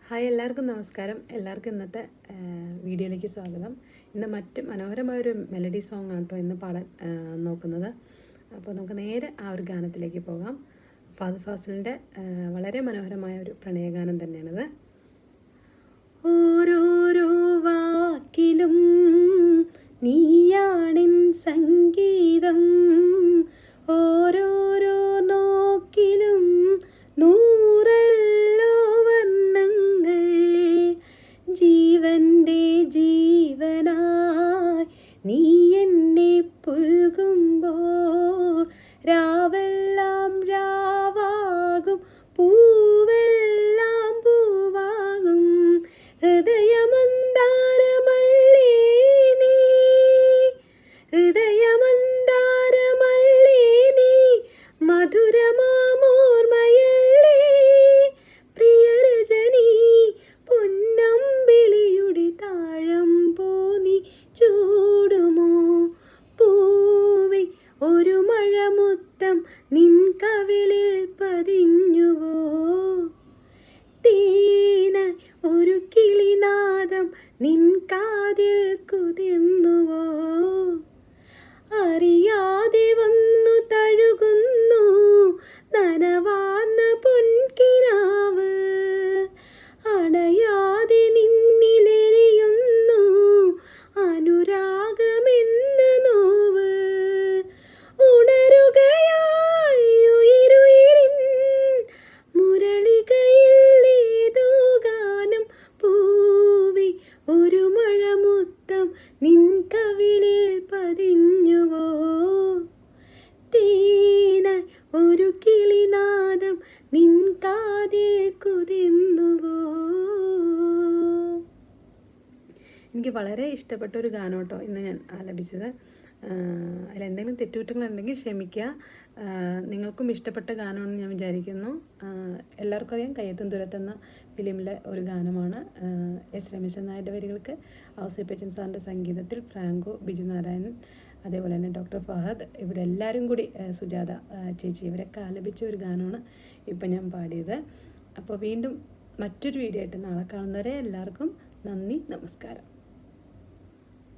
Hi, എല്ലാവർക്കും നമസ്കാരം. എല്ലാവർക്കും ഇന്നത്തെ വീഡിയോയിലേക്ക് സ്വാഗതം. ഇന്ന് മറ്റ് മനോഹരമായൊരു മെലഡി സോങ് ആണ് കേട്ടോ ഇന്ന് പാടാൻ നോക്കുന്നത്. അപ്പോൾ നമുക്ക് നേരെ ആ ഒരു ഗാനത്തിലേക്ക് പോകാം. ഫഹദ് ഫാസിലിൻ്റെ വളരെ മനോഹരമായ ഒരു പ്രണയഗാനം തന്നെയാണിത്. ഓരോരോ വാക്കിലും നീയാണിൻ സംഗീതം, ഓരോരോ നോക്കിലും നൂറല്ലോ വർണ്ണങ്ങൾ, ജീവൻ്റെ ജീവനായി നീ എന്നെ പുൽകുമ്പോൾ രാവെല്ലാം രാവാകും, പൂവെല്ലാം പൂവാകും, ഹൃദയമന്താരമല്ലേ നീ, ഹൃദയമന്താരമല്ലേ നീ, മധുരമാമോർമയല്ലേ പ്രിയരജനി, പൊന്നമ്പിളിയുടെ താഴം പോനി ചൂടുമോ പൂവി, ഒരു മഴമുത്തം നിൻ കവിളിൽ പതിഞ്ഞുവോ, തേന ഒരു കിളിനാദം നിൻ കാതിൽ കുതിർന്നുവോ, അറിയാതെ വന്നു തഴുകുന്നു നനവാർന്ന പൊൻകിനാവ്, അണയാതെ നിന്നിലെരിയുന്നു അനുരാഗമെന്ന നോവ്, ഉണരുകയായി ഉയിരുയിരിൻ മുരളികയിൽ ഏതോ ഗാനം, പൂവി ഒരു മഴമുത്തം നിൻ കവിളിൽ പതിഞ്ഞുവോ, തേന ഒരു കിളിനാദം നിൻ കാതിൽ കുതിർന്നുവോ. എനിക്ക് വളരെ ഇഷ്ടപ്പെട്ട ഒരു ഗാനം കേട്ടോ ഇന്ന് ഞാൻ ആലപിച്ചത്. അതിലെന്തെങ്കിലും തെറ്റുകുറ്റങ്ങളുണ്ടെങ്കിൽ ക്ഷമിക്കുക. നിങ്ങൾക്കും ഇഷ്ടപ്പെട്ട ഗാനമാണെന്ന് ഞാൻ വിചാരിക്കുന്നു. എല്ലാവർക്കും അറിയാം, കയ്യെത്തും ദൂരത്തെന്ന ഫിലിമിലെ ഒരു ഗാനമാണ്. എസ് രമേശൻ നായരുടെ വരികൾക്ക് ഔസേപ്പച്ചൻ സാറിൻ്റെ സംഗീതത്തിൽ ഫ്രാങ്കോ, ബിജു നാരായണൻ, അതേപോലെ തന്നെ ഡോക്ടർ ഫഹദ്, ഇവിടെ എല്ലാവരും കൂടി സുജാത ചേച്ചി, ഇവരൊക്കെ ആലപിച്ച ഒരു ഗാനമാണ് ഇപ്പം ഞാൻ പാടിയത്. അപ്പോൾ വീണ്ടും മറ്റൊരു വീഡിയോ ആയിട്ട് നാളെ കാണുന്നവരെ എല്ലാവർക്കും നന്ദി, നമസ്കാരം.